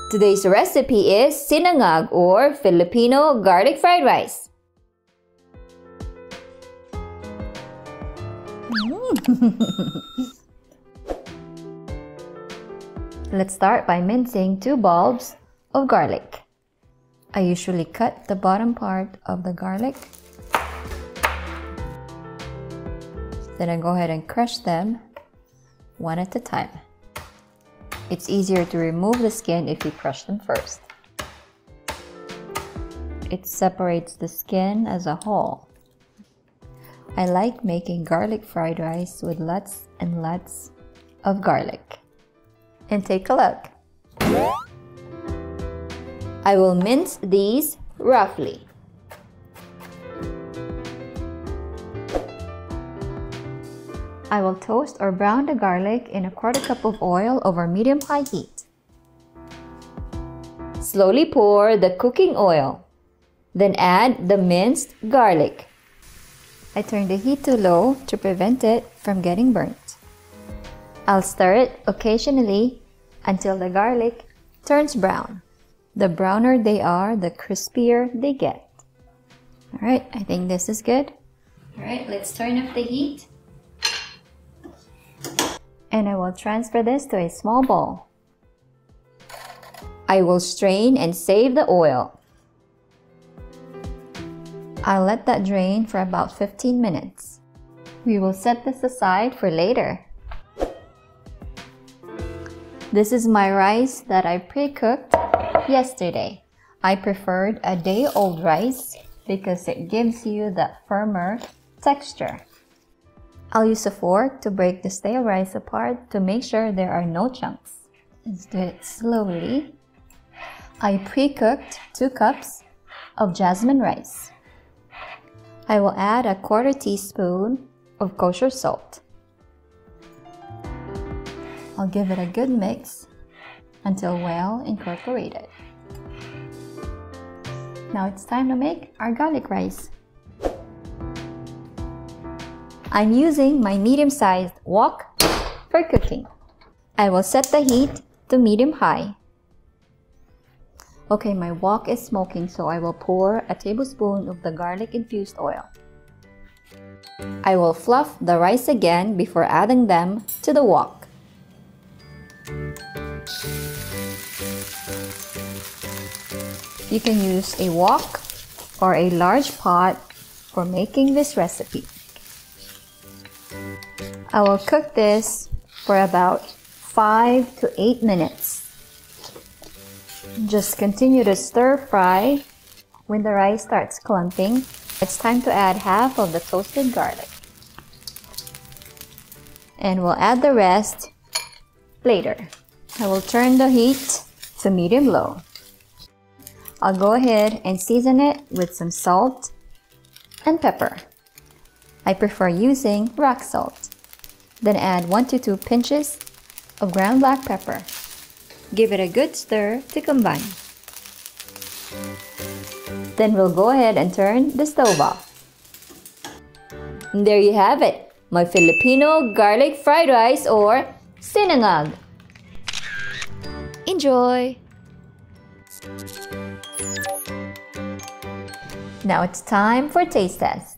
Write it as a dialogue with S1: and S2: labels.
S1: Today's recipe is Sinangag or Filipino garlic fried rice. Let's start by mincing 2 bulbs of garlic. I usually cut the bottom part of the garlic. Then I go ahead and crush them one at a time. It's easier to remove the skin if you crush them first. It separates the skin as a whole. I like making garlic fried rice with lots and lots of garlic. And take a look. I will mince these roughly. I will toast or brown the garlic in a 1/4 cup of oil over medium-high heat. Slowly pour the cooking oil. Then add the minced garlic. I turn the heat to low to prevent it from getting burnt. I'll stir it occasionally until the garlic turns brown. The browner they are, the crispier they get. Alright, I think this is good. Alright, let's turn up the heat. And I will transfer this to a small bowl. I will strain and save the oil. I'll let that drain for about 15 minutes. We will set this aside for later. This is my rice that I pre-cooked yesterday. I preferred a day-old rice because it gives you that firmer texture. I'll use a fork to break the stale rice apart to make sure there are no chunks. Let's do it slowly. I pre-cooked 2 cups of jasmine rice. I will add a 1/4 teaspoon of kosher salt. I'll give it a good mix until well incorporated. Now it's time to make our garlic rice. I'm using my medium-sized wok for cooking. I will set the heat to medium-high. Okay, my wok is smoking, so I will pour a tablespoon of the garlic-infused oil. I will fluff the rice again before adding them to the wok. You can use a wok or a large pot for making this recipe. I will cook this for about 5 to 8 minutes. Just continue to stir fry. When the rice starts clumping, it's time to add half of the toasted garlic. And we'll add the rest later. I will turn the heat to medium-low. I'll go ahead and season it with some salt and pepper. I prefer using rock salt. Then add 1 to 2 pinches of ground black pepper. Give it a good stir to combine. Then we'll go ahead and turn the stove off. And there you have it, my Filipino garlic fried rice or sinangag. Enjoy! Now it's time for taste test.